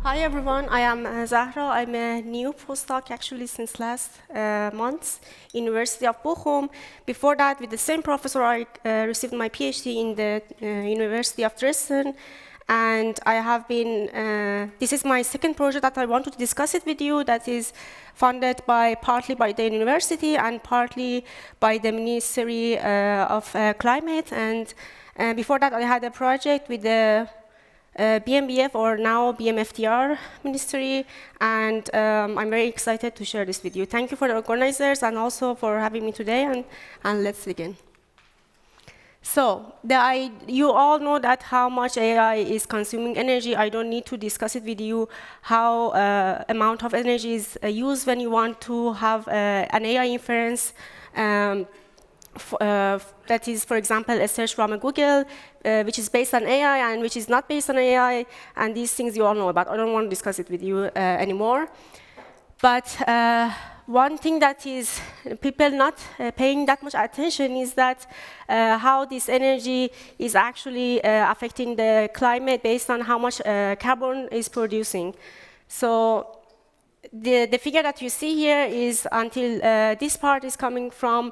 Hi everyone, I am Zahra. I'm a new postdoc actually since last month, University of Bochum. Before that, with the same professor, I received my PhD in the University of Dresden. And I have been, this is my second project that I wanted to discuss it with you that is funded partly by the university and partly by the Ministry of Climate. And before that, I had a project with the BMBF, or now BMFDR Ministry, and I'm very excited to share this with you. Thank you for the organizers and also for having me today, and let's begin. So, you all know that how much AI is consuming energy. I don't need to discuss it with you how amount of energy is used when you want to have an AI inference that is, for example, a search from a Google, which is based on AI and which is not based on AI, and these things you all know about. I don't want to discuss it with you anymore. But one thing that is people not paying that much attention is that how this energy is actually affecting the climate based on how much carbon is producing. So the figure that you see here is until this part is coming from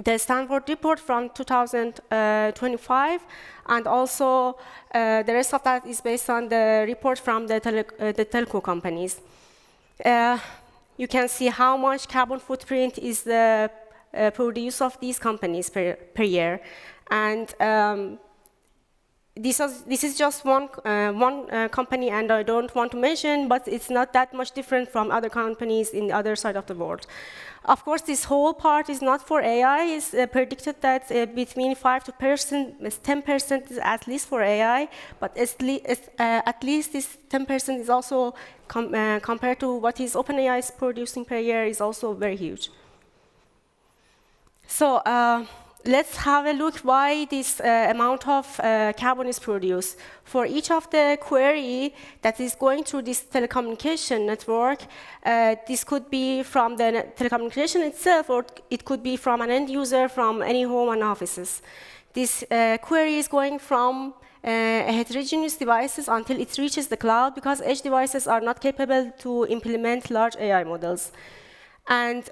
the Stanford report from 2025, and also the rest of that is based on the report from the telco companies. You can see how much carbon footprint is the produce of these companies per year, and this is just one company, and I don't want to mention, but it's not that much different from other companies in the other side of the world. Of course, this whole part is not for AI. It's predicted that between 5 to 10% is at least for AI, but at least this 10% is also compared to what is OpenAI is producing per year is also very huge. So let's have a look why this amount of carbon is produced. For each of the query that is going through this telecommunication network, this could be from the telecommunication itself, or it could be from an end user from any home and offices. This query is going from heterogeneous devices until it reaches the cloud, because edge devices are not capable to implement large AI models. And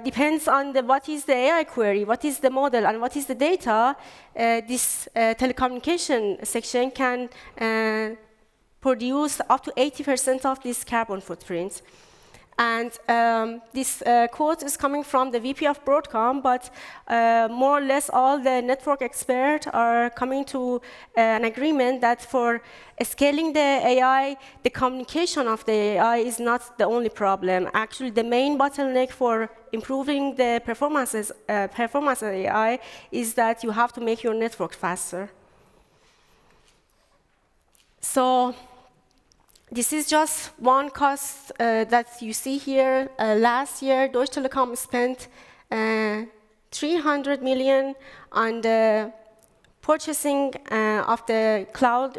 depends on what is the AI query, what is the model, and what is the data, this telecommunication section can produce up to 80% of this carbon footprint. And this quote is coming from the VP of Broadcom, but more or less all the network experts are coming to an agreement that for scaling the AI, the communication of the AI is not the only problem. Actually, the main bottleneck for improving the performance of AI is that you have to make your network faster. So this is just one cost that you see here. Last year, Deutsche Telekom spent 300 million on the purchasing of the cloud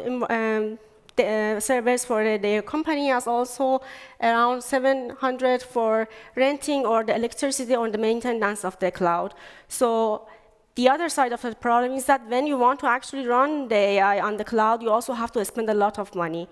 servers for their company, as also around 700 for renting or the electricity or the maintenance of the cloud. So the other side of the problem is that when you want to actually run the AI on the cloud, you also have to spend a lot of money.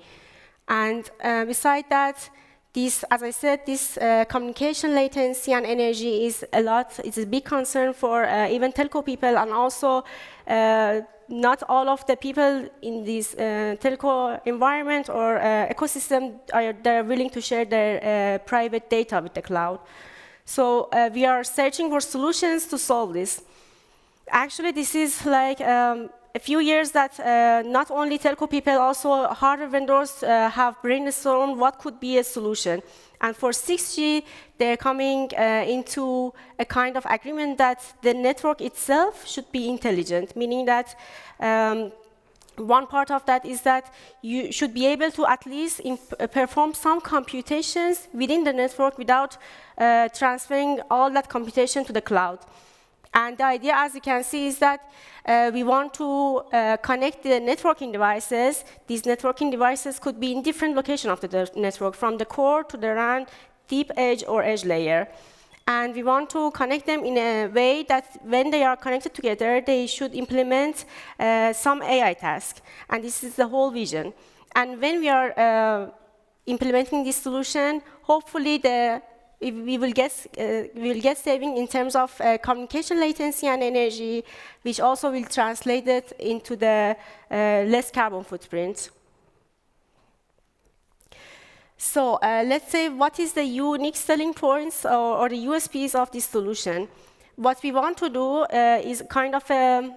And besides that, as I said, this communication latency and energy is it's a big concern for even telco people, and also not all of the people in this telco environment or ecosystem they're willing to share their private data with the cloud. So we are searching for solutions to solve this. Actually, this is like a few years that not only telco people, also hardware vendors have brainstormed what could be a solution. And for 6G, they're coming into a kind of agreement that the network itself should be intelligent, meaning that one part of that is that you should be able to at least perform some computations within the network without transferring all that computation to the cloud. And the idea, as you can see, is that we want to connect the networking devices. These networking devices could be in different locations of the network, from the core to the RAN, deep edge, or edge layer. And we want to connect them in a way that when they are connected together, they should implement some AI task. And this is the whole vision. And when we are implementing this solution, hopefully we will get saving in terms of communication latency and energy, which also will translate it into the less carbon footprint. So let's say what is the unique selling points or the USPs of this solution. What we want to do is kind of a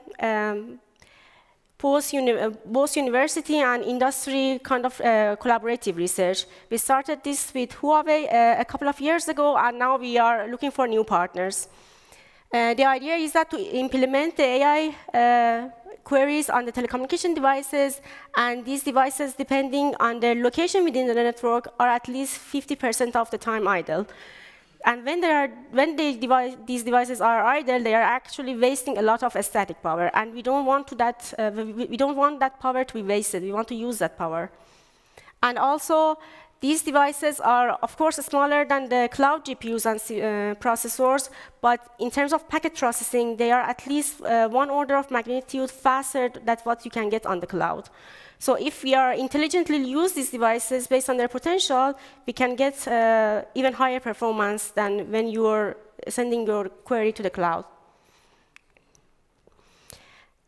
both university and industry kind of collaborative research. We started this with Huawei a couple of years ago, and now we are looking for new partners. The idea is that to implement the AI queries on the telecommunication devices, and these devices, depending on their location within the network, are at least 50% of the time idle. And when these devices are idle, they are actually wasting a lot of static power, and we don't want that power to be wasted. We want to use that power. And also, these devices are, of course, smaller than the cloud GPUs and processors, but in terms of packet processing, they are at least 1 order of magnitude faster than what you can get on the cloud. So if we are intelligently use these devices based on their potential, we can get even higher performance than when you are sending your query to the cloud.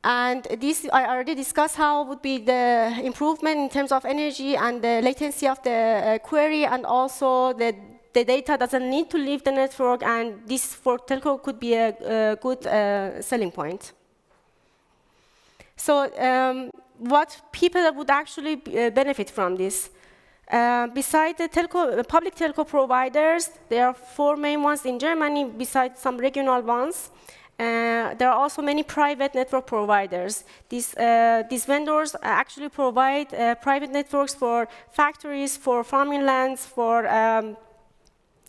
And this, I already discussed how would be the improvement in terms of energy and the latency of the query, and also the data doesn't need to leave the network, and this for telco could be a good selling point. So what people would actually benefit from this? Besides the public telco providers, there are 4 main ones in Germany, besides some regional ones. There are also many private network providers. These vendors actually provide private networks for factories, for farming lands, for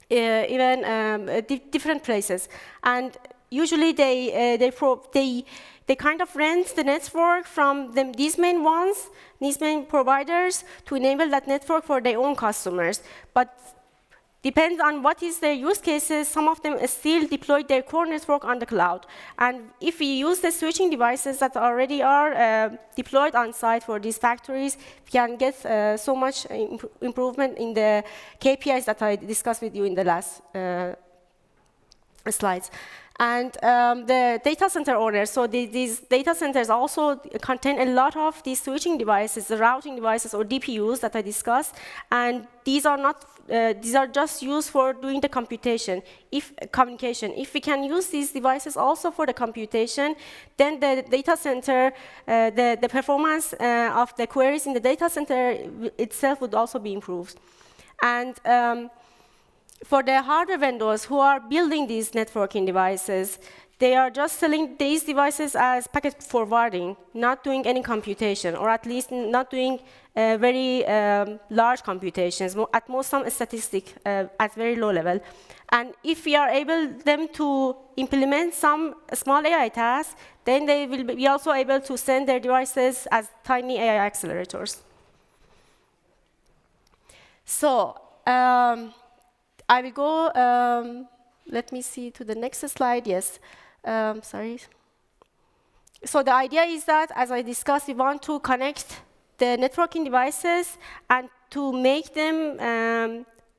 even different places. And usually they kind of rent the network from these main ones, these main providers, to enable that network for their own customers. But depends on what is their use cases, some of them still deploy their core network on the cloud. And if we use the switching devices that already are deployed on site for these factories, we can get so much improvement in the KPIs that I discussed with you in the last slides. And the data center owners, so these data centers also contain a lot of these switching devices, the routing devices or DPUs that I discussed, and these are not, these are just used for doing the communication. If we can use these devices also for the computation, then the data center, the performance of the queries in the data center itself would also be improved. And for the hardware vendors who are building these networking devices, they are just selling these devices as packet forwarding, not doing any computation, or at least not doing very large computations, at most some statistic at very low level. And if we are able them to implement some small AI tasks, then they will be also able to send their devices as tiny AI accelerators. So, I will go, let me see to the next slide, yes. Sorry. So the idea is that, as I discussed, we want to connect the networking devices and to make them,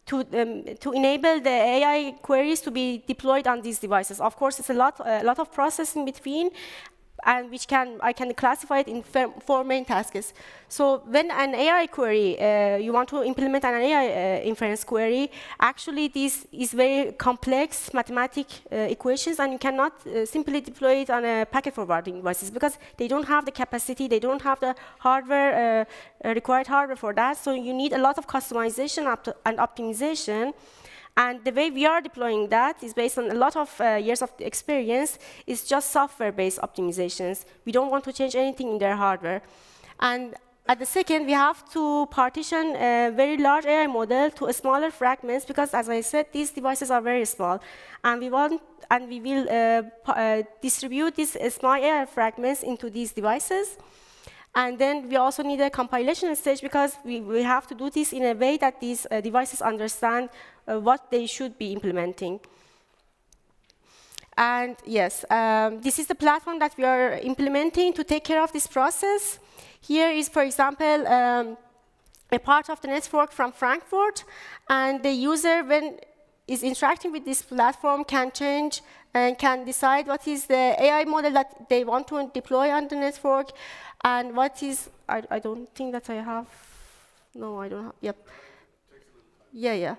to enable the AI queries to be deployed on these devices. Of course, it's a lot of processing between, and which I can classify it in 4 main tasks. So when an AI query, you want to implement an AI inference query, actually this is very complex mathematic equations, and you cannot simply deploy it on a packet forwarding devices because they don't have the capacity, they don't have the hardware, required hardware for that, so you need a lot of customization and optimization. And the way we are deploying that is based on a lot of years of experience. It's just software-based optimizations. We don't want to change anything in their hardware. And at the second, we have to partition a very large AI model to smaller fragments because, as I said, these devices are very small. And we will distribute these small AI fragments into these devices. And then we also need a compilation stage because we have to do this in a way that these devices understand what they should be implementing. And yes, this is the platform that we are implementing to take care of this process. Here is, for example, a part of the network from Frankfurt, and the user, when is interacting with this platform, can change and can decide what is the AI model that they want to deploy on the network, and what is, I don't think that I have, no, I don't have, yep. Yeah.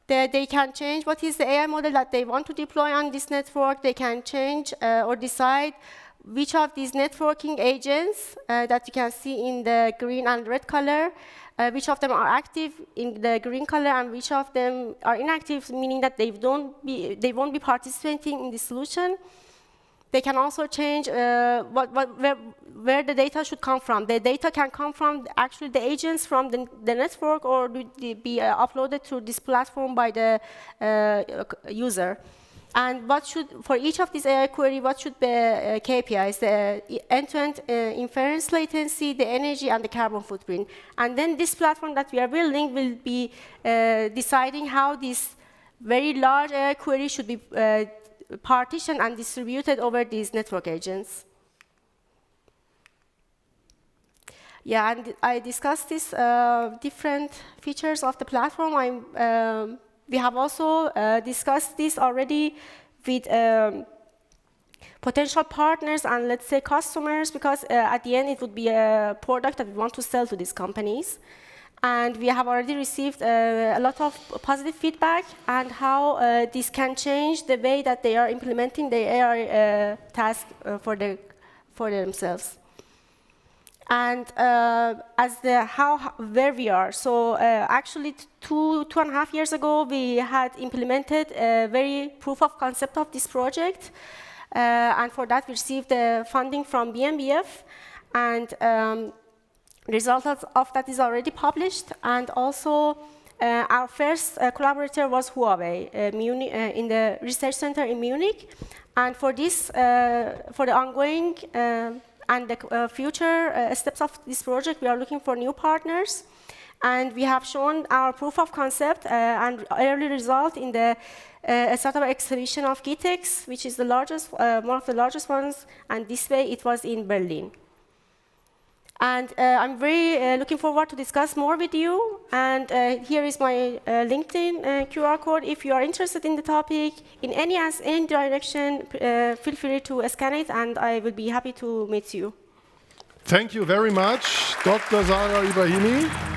They can change what is the AI model that they want to deploy on this network. They can change or decide which of these networking agents that you can see in the green and red color, which of them are active in the green color and which of them are inactive, meaning that they won't be participating in the solution. They can also change where the data should come from. The data can come from actually the agents from the network, or be uploaded to this platform by the user. And what should, for each of these AI query, what should be KPIs? The end-to-end inference latency, the energy, and the carbon footprint. And then this platform that we are building will be deciding how this very large AI query should be partitioned and distributed over these network agents. Yeah, and I discussed these different features of the platform. We have also discussed this already with potential partners and, let's say, customers, because at the end it would be a product that we want to sell to these companies. And we have already received a lot of positive feedback and how this can change the way that they are implementing the AI task for themselves. And where we are. So actually, two and a half years ago, we had implemented a very proof of concept of this project. And for that, we received funding from BMBF. And result of that is already published. And also, our first collaborator was Huawei in the research center in Munich. And for this, for the ongoing and the future steps of this project, we are looking for new partners. And we have shown our proof of concept and early result in the startup exhibition of GITEX, which is the largest, one of the largest ones. And this way, it was in Berlin. And I'm very looking forward to discuss more with you. And here is my LinkedIn QR code. If you are interested in the topic, in any direction, feel free to scan it, and I will be happy to meet you. Thank you very much, Dr. Zahra Ebrahimi.